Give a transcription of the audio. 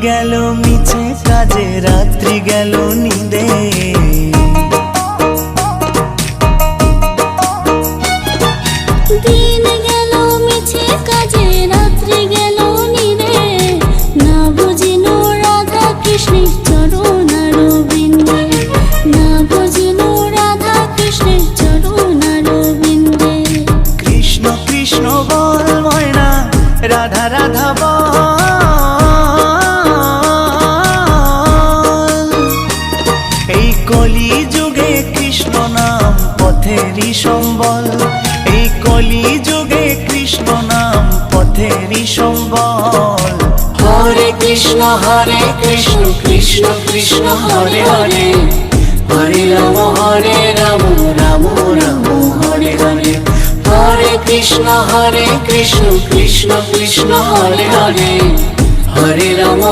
গেল মিছে কাজে, রাত্রি গেল নিদে। দিন গেল মিছে কাজে, রাত্রি গেল নিদে। না বুঝিল রাধা কৃষ্ণের চরণারবিন্দে, না বুঝিল রাধা কৃষ্ণের চরণারবিন্দে। কৃষ্ণ কৃষ্ণ বল ময়না, রাধা রাধা বল। এই কলি যুগে কৃষ্ণ নাম পথেরই সম্বল, এই কলি যুগে কৃষ্ণ নাম পথেরই সম্বল। হরে কৃষ্ণ কৃষ্ণ কৃষ্ণ হরে হরে, হরে রাম রাম রাম হরে হরে। হরে কৃষ্ণ কৃষ্ণ কৃষ্ণ হরে হরে, হরে রাম